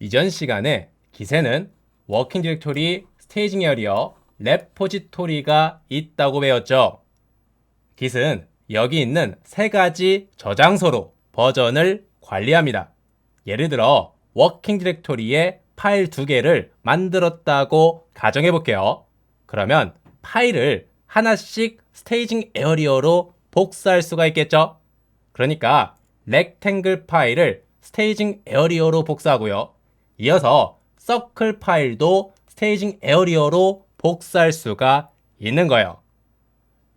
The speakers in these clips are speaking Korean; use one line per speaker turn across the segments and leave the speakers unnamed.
이전 시간에 Git에는 워킹 디렉토리, 스테이징 에어리어, 레포지토리가 있다고 배웠죠. Git은 여기 있는 세 가지 저장소로 버전을 관리합니다. 예를 들어 워킹 디렉토리에 파일 2개를 만들었다고 가정해 볼게요. 그러면 파일을 하나씩 스테이징 에어리어로 복사할 수가 있겠죠. 그러니까 렉탱글 파일을 스테이징 에어리어로 복사하고요. 이어서 서클 파일도 스테이징 에어리어로 복사할 수가 있는 거예요.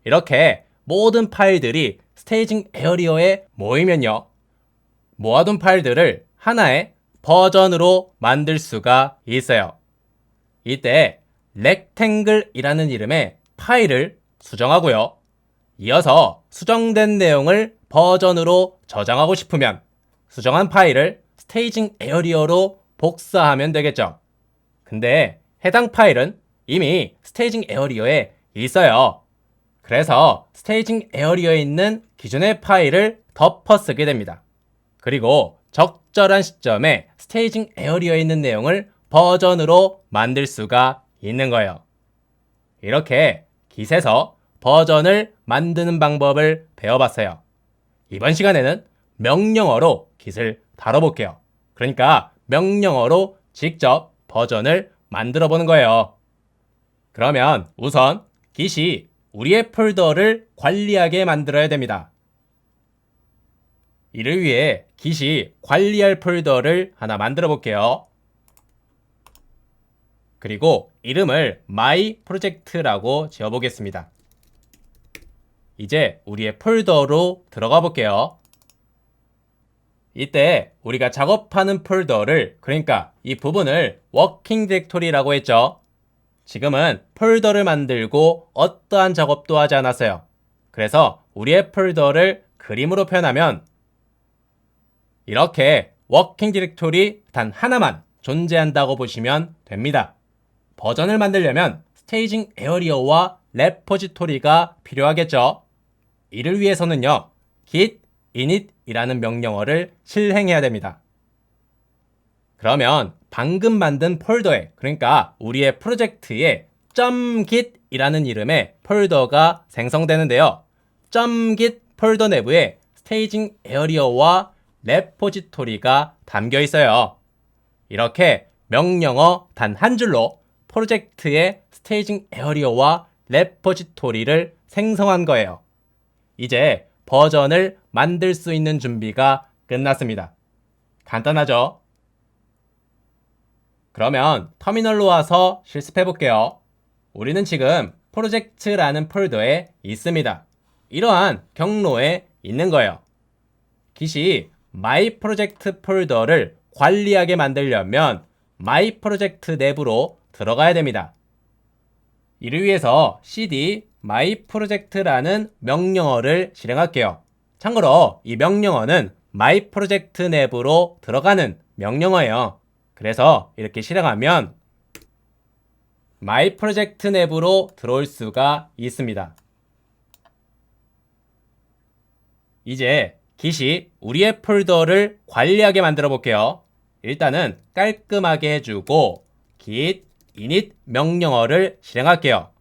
이렇게 모든 파일들이 스테이징 에어리어에 모이면요, 모아둔 파일들을 하나의 버전으로 만들 수가 있어요. 이때 렉탱글이라는 이름의 파일을 수정하고요. 이어서 수정된 내용을 버전으로 저장하고 싶으면 수정한 파일을 스테이징 에어리어로 복사하면 되겠죠. 근데 해당 파일은 이미 스테이징 에어리어에 있어요. 그래서 스테이징 에어리어에 있는 기존의 파일을 덮어 쓰게 됩니다. 그리고 적절한 시점에 스테이징 에어리어에 있는 내용을 버전으로 만들 수가 있는 거예요. 이렇게 Git에서 버전을 만드는 방법을 배워봤어요. 이번 시간에는 명령어로 Git을 다뤄볼게요. 그러니까 명령어로 직접 버전을 만들어 보는 거예요. 그러면 우선 Git이 우리의 폴더를 관리하게 만들어야 됩니다. 이를 위해 Git이 관리할 폴더를 하나 만들어 볼게요. 그리고 이름을 My Project라고 지어보겠습니다. 이제 우리의 폴더로 들어가 볼게요. 이때 우리가 작업하는 폴더를, 그러니까 이 부분을 워킹 디렉토리라고 했죠. 지금은 폴더를 만들고 어떠한 작업도 하지 않았어요. 그래서 우리의 폴더를 그림으로 표현하면 이렇게 워킹 디렉토리 단 하나만 존재한다고 보시면 됩니다. 버전을 만들려면 스테이징 에어리어와 레포지토리가 필요하겠죠. 이를 위해서는요, git init이라는 명령어를 실행해야 됩니다. 그러면 방금 만든 폴더에, 그러니까 우리의 프로젝트에 .git이라는 이름의 폴더가 생성되는데요. .git 폴더 내부에 스테이징 에어리어와 레포지토리가 담겨 있어요. 이렇게 명령어 단 한 줄로 프로젝트의 스테이징 에어리어와 레포지토리를 생성한 거예요. 이제 버전을 만들 수 있는 준비가 끝났습니다. 간단하죠? 그러면 터미널로 와서 실습해 볼게요. 우리는 지금 프로젝트라는 폴더에 있습니다. 이러한 경로에 있는 거예요. Git이 My Project 폴더를 관리하게 만들려면 My Project 내부로 들어가야 됩니다. 이를 위해서 cd My Project라는 명령어를 실행할게요. 참고로 이 명령어는 My Project 내부로 들어가는 명령어예요. 그래서 이렇게 실행하면 My Project 내부로 들어올 수가 있습니다. 이제 Git이 우리의 폴더를 관리하게 만들어 볼게요. 일단은 깔끔하게 해주고 git init 명령어를 실행할게요.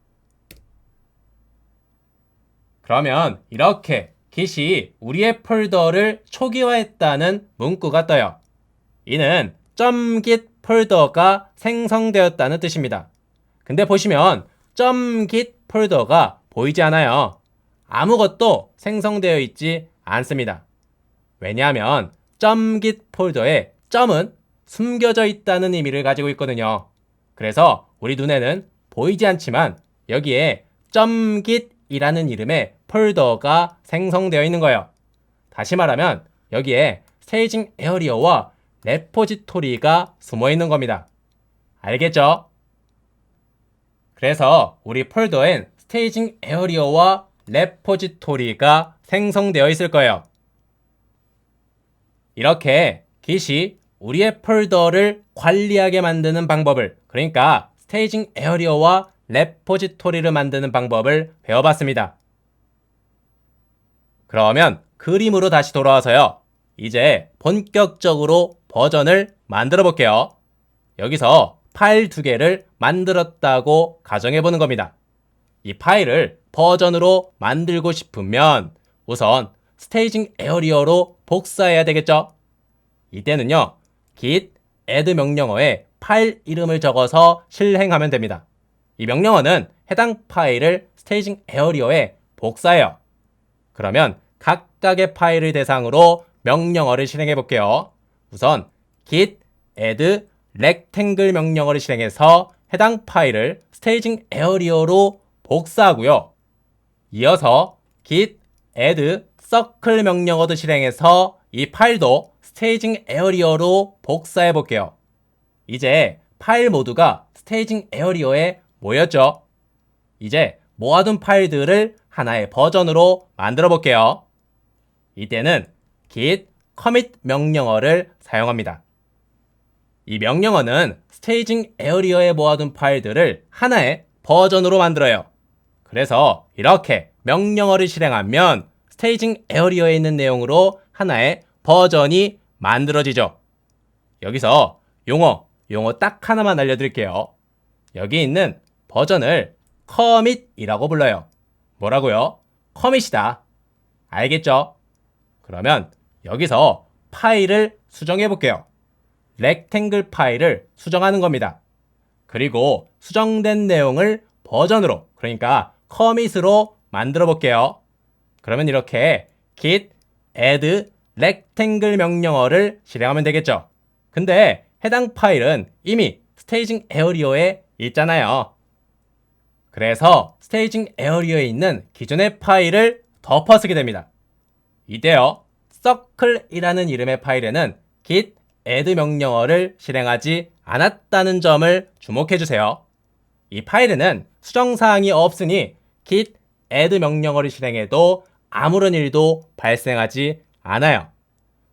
그러면 이렇게 Git이 우리의 폴더를 초기화했다는 문구가 떠요. 이는 .git 폴더가 생성되었다는 뜻입니다. 근데 보시면 .git 폴더가 보이지 않아요. 아무것도 생성되어 있지 않습니다. 왜냐하면 .git 폴더에 점은 숨겨져 있다는 의미를 가지고 있거든요. 그래서 우리 눈에는 보이지 않지만 여기에 .git이라는 이름의 폴더가 생성되어 있는 거예요. 다시 말하면 여기에 스테이징 에어리어와 레포지토리가 숨어 있는 겁니다. 알겠죠? 그래서 우리 폴더엔 스테이징 에어리어와 레포지토리가 생성되어 있을 거예요. 이렇게 Git이 우리의 폴더를 관리하게 만드는 방법을, 그러니까 스테이징 에어리어와 레포지토리를 만드는 방법을 배워봤습니다. 그러면 그림으로 다시 돌아와서요, 이제 본격적으로 버전을 만들어 볼게요. 여기서 파일 두 개를 만들었다고 가정해 보는 겁니다. 이 파일을 버전으로 만들고 싶으면 우선 스테이징 에어리어로 복사해야 되겠죠? 이때는요, git add 명령어에 파일 이름을 적어서 실행하면 됩니다. 이 명령어는 해당 파일을 스테이징 에어리어에 복사해요. 그러면 각각의 파일을 대상으로 명령어를 실행해 볼게요. 우선 git add rectangle 명령어를 실행해서 해당 파일을 스테이징 에어리어로 복사하고요. 이어서 git add circle 명령어도 실행해서 이 파일도 스테이징 에어리어로 복사해 볼게요. 이제 파일 모두가 스테이징 에어리어에 모였죠. 이제 모아둔 파일들을 하나의 버전으로 만들어 볼게요. 이때는 git commit 명령어를 사용합니다. 이 명령어는 스테이징 에어리어에 모아둔 파일들을 하나의 버전으로 만들어요. 그래서 이렇게 명령어를 실행하면 스테이징 에어리어에 있는 내용으로 하나의 버전이 만들어지죠. 여기서 용어 딱 하나만 알려드릴게요. 여기 있는 버전을 commit이라고 불러요. 뭐라고요? commit이다. 알겠죠? 그러면 여기서 파일을 수정해 볼게요. rectangle 파일을 수정하는 겁니다. 그리고 수정된 내용을 버전으로, 그러니까 commit으로 만들어 볼게요. 그러면 이렇게 git add rectangle 명령어를 실행하면 되겠죠. 근데 해당 파일은 이미 스테이징 에어리어에 있잖아요. 그래서 스테이징 에어리어에 있는 기존의 파일을 덮어쓰게 됩니다. 이때요, circle이라는 이름의 파일에는 git add 명령어를 실행하지 않았다는 점을 주목해 주세요. 이 파일에는 수정사항이 없으니 git add 명령어를 실행해도 아무런 일도 발생하지 않아요.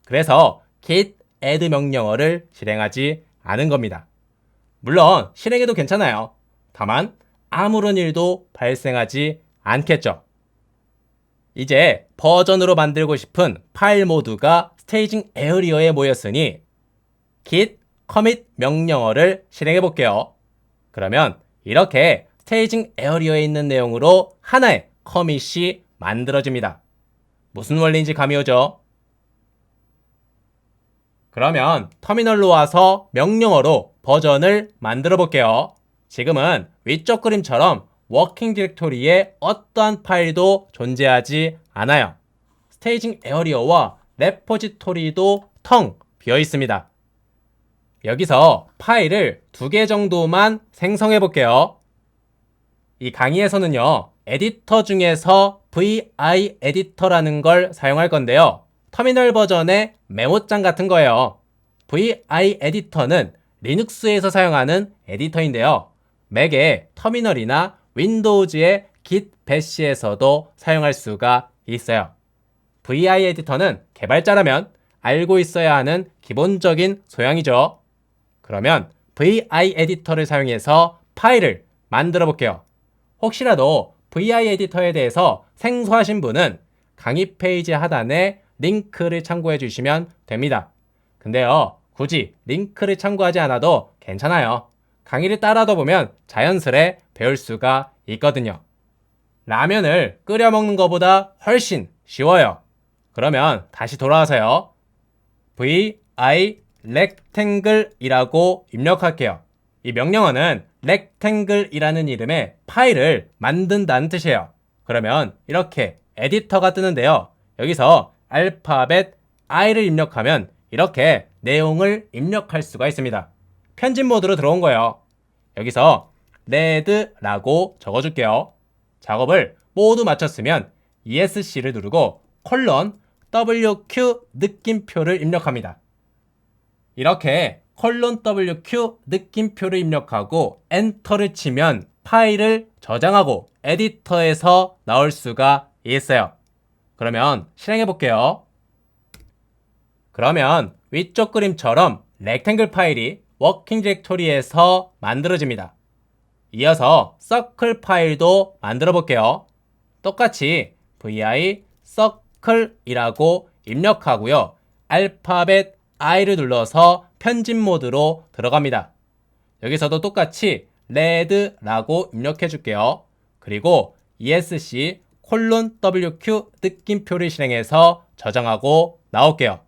그래서 git add 명령어를 실행하지 않은 겁니다. 물론 실행해도 괜찮아요. 다만 아무런 일도 발생하지 않겠죠. 이제 버전으로 만들고 싶은 파일 모두가 스테이징 에어리어에 모였으니 git commit 명령어를 실행해 볼게요. 그러면 이렇게 스테이징 에어리어에 있는 내용으로 하나의 커밋이 만들어집니다. 무슨 원리인지 감이 오죠? 그러면 터미널로 와서 명령어로 버전을 만들어 볼게요. 지금은 위쪽 그림처럼 워킹 디렉토리에 어떠한 파일도 존재하지 않아요. 스테이징 에어리어와 레포지토리도 텅 비어 있습니다. 여기서 파일을 2개 정도만 생성해 볼게요. 이 강의에서는요, 에디터 중에서 VI 에디터라는 걸 사용할 건데요. 터미널 버전의 메모장 같은 거예요. VI 에디터는 리눅스에서 사용하는 에디터인데요. 맥의 터미널이나 윈도우즈의 git bash에서도 사용할 수가 있어요. VI 에디터는 개발자라면 알고 있어야 하는 기본적인 소양이죠. 그러면 VI 에디터를 사용해서 파일을 만들어 볼게요. 혹시라도 VI 에디터에 대해서 생소하신 분은 강의 페이지 하단에 링크를 참고해 주시면 됩니다. 근데요, 굳이 링크를 참고하지 않아도 괜찮아요. 강의를 따라다 보면 자연스레 배울 수가 있거든요. 라면을 끓여 먹는 것보다 훨씬 쉬워요. 그러면 다시 돌아와서요. VI rectangle이라고 입력할게요. 이 명령어는 rectangle이라는 이름의 파일을 만든다는 뜻이에요. 그러면 이렇게 에디터가 뜨는데요. 여기서 알파벳 I를 입력하면 이렇게 내용을 입력할 수가 있습니다. 편집 모드로 들어온 거예요. 여기서 red라고 적어줄게요. 작업을 모두 마쳤으면 ESC를 누르고 콜론 WQ 느낌표를 입력합니다. 이렇게 콜론 WQ 느낌표를 입력하고 엔터를 치면 파일을 저장하고 에디터에서 나올 수가 있어요. 그러면 실행해 볼게요. 그러면 위쪽 그림처럼 렉탱글 파일이 워킹 디렉토리에서 만들어집니다. 이어서 서클 파일도 만들어 볼게요. 똑같이 vi circle이라고 입력하고요. 알파벳 I를 눌러서 편집 모드로 들어갑니다. 여기서도 똑같이 red라고 입력해 줄게요. 그리고 esc wq 느낌표를 실행해서 저장하고 나올게요.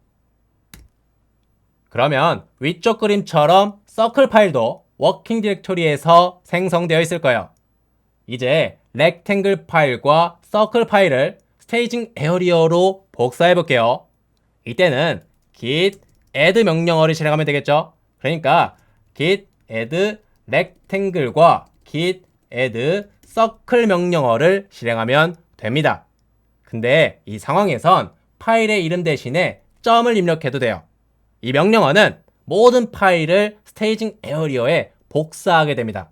그러면 위쪽 그림처럼 서클 파일도 워킹 디렉토리에서 생성되어 있을 거예요. 이제 렉탱글 파일과 서클 파일을 스테이징 에어리어로 복사해 볼게요. 이때는 git add 명령어를 실행하면 되겠죠. 그러니까 git add rectangle과 git add circle 명령어를 실행하면 됩니다. 근데 이 상황에선 파일의 이름 대신에 점을 입력해도 돼요. 이 명령어는 모든 파일을 스테이징 에어리어에 복사하게 됩니다.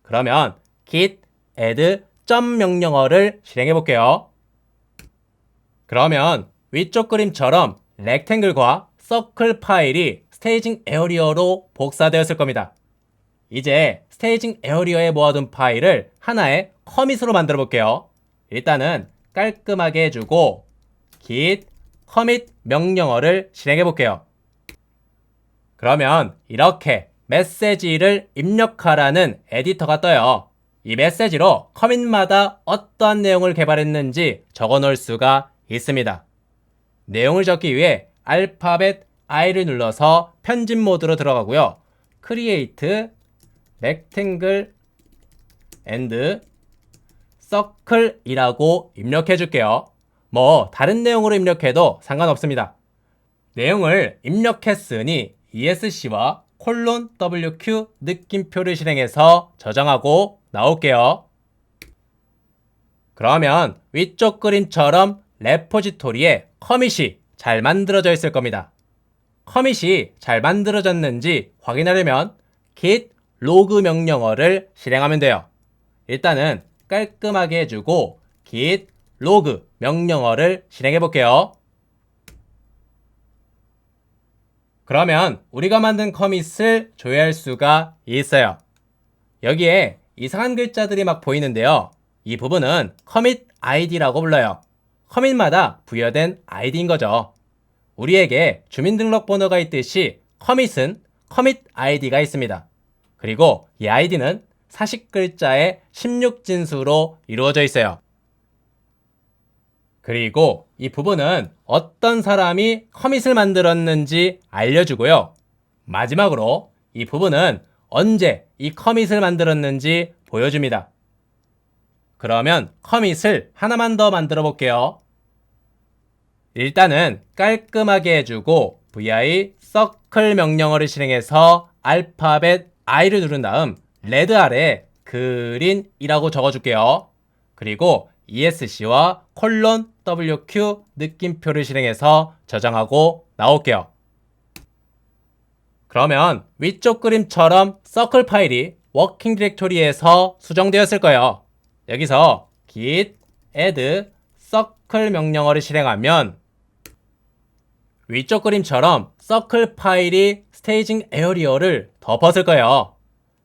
그러면 git add 점 명령어를 실행해 볼게요. 그러면 위쪽 그림처럼 렉탱글과 서클 파일이 스테이징 에어리어로 복사되었을 겁니다. 이제 스테이징 에어리어에 모아둔 파일을 하나의 커밋으로 만들어 볼게요. 일단은 깔끔하게 해주고 git commit 명령어를 실행해 볼게요. 그러면 이렇게 메시지를 입력하라는 에디터가 떠요. 이 메시지로 커밋마다 어떠한 내용을 개발했는지 적어 놓을 수가 있습니다. 내용을 적기 위해 알파벳 I를 눌러서 편집 모드로 들어가고요. create rectangle and circle 이라고 입력해 줄게요. 뭐 다른 내용으로 입력해도 상관없습니다. 내용을 입력했으니 ESC와 WQ 느낌표를 실행해서 저장하고 나올게요. 그러면 위쪽 그림처럼 레포지토리에 커밋이 잘 만들어져 있을 겁니다. 커밋이 잘 만들어졌는지 확인하려면 git log 명령어를 실행하면 돼요. 일단은 깔끔하게 해주고 git log 명령어를 실행해 볼게요. 그러면 우리가 만든 커밋을 조회할 수가 있어요. 여기에 이상한 글자들이 막 보이는데요. 이 부분은 커밋 id라고 불러요. 커밋마다 부여된 id인 거죠. 우리에게 주민등록번호가 있듯이 커밋은 커밋 id가 있습니다. 그리고 이 id는 40글자의 16진수로 이루어져 있어요. 그리고 이 부분은 어떤 사람이 커밋을 만들었는지 알려주고요. 마지막으로 이 부분은 언제 이 커밋을 만들었는지 보여줍니다. 그러면 커밋을 하나만 더 만들어 볼게요. 일단은 깔끔하게 해주고 vi circle 명령어를 실행해서 알파벳 i를 누른 다음 레드 아래 green이라고 적어줄게요. 그리고 ESC와 wq 느낌표를 실행해서 저장하고 나올게요. 그러면 위쪽 그림처럼 서클 파일이 워킹 디렉토리에서 수정되었을 거예요. 여기서 git add circle 명령어를 실행하면 위쪽 그림처럼 서클 파일이 스테이징 에어리어를 덮었을 거예요.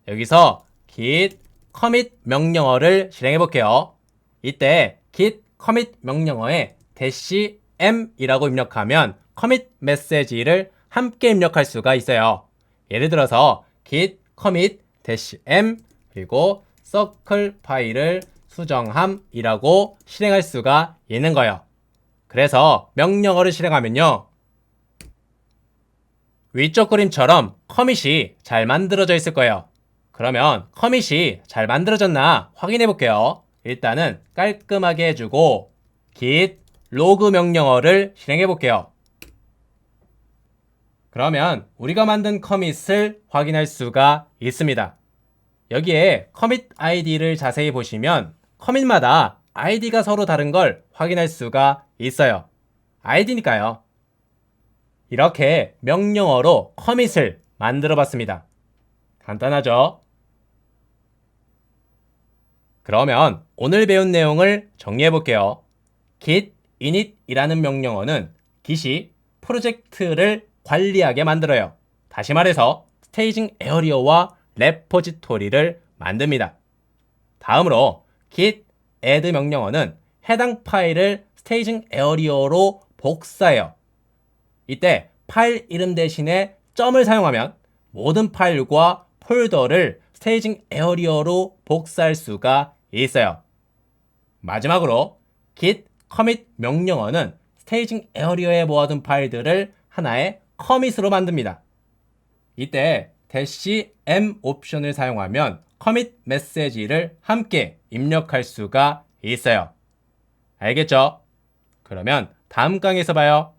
여기서 git commit 명령어를 실행해 볼게요. 이때 git commit 명령어에 -m이라고 입력하면 commit 메시지를 함께 입력할 수가 있어요. 예를 들어서 git commit -m 그리고 circle 파일을 수정함이라고 실행할 수가 있는 거예요. 그래서 명령어를 실행하면요. 위쪽 그림처럼 커밋이 잘 만들어져 있을 거예요. 그러면 커밋이 잘 만들어졌나 확인해 볼게요. 일단은 깔끔하게 해주고 git log 명령어를 실행해 볼게요. 그러면 우리가 만든 커밋을 확인할 수가 있습니다. 여기에 커밋 id를 자세히 보시면 커밋마다 id가 서로 다른 걸 확인할 수가 있어요. id니까요. 이렇게 명령어로 커밋을 만들어 봤습니다. 간단하죠? 그러면 오늘 배운 내용을 정리해 볼게요. git init이라는 명령어는 git이 프로젝트를 관리하게 만들어요. 다시 말해서 스테이징 에어리어와 레포지토리를 만듭니다. 다음으로 git add 명령어는 해당 파일을 스테이징 에어리어로 복사해요. 이때 파일 이름 대신에 점을 사용하면 모든 파일과 폴더를 스테이징 에어리어로 복사할 수가 있어요. 마지막으로 git commit 명령어는 스테이징 에어리어에 모아둔 파일들을 하나의 커밋으로 만듭니다. 이때 -m 옵션을 사용하면 커밋 메시지를 함께 입력할 수가 있어요. 알겠죠? 그러면 다음 강의에서 봐요.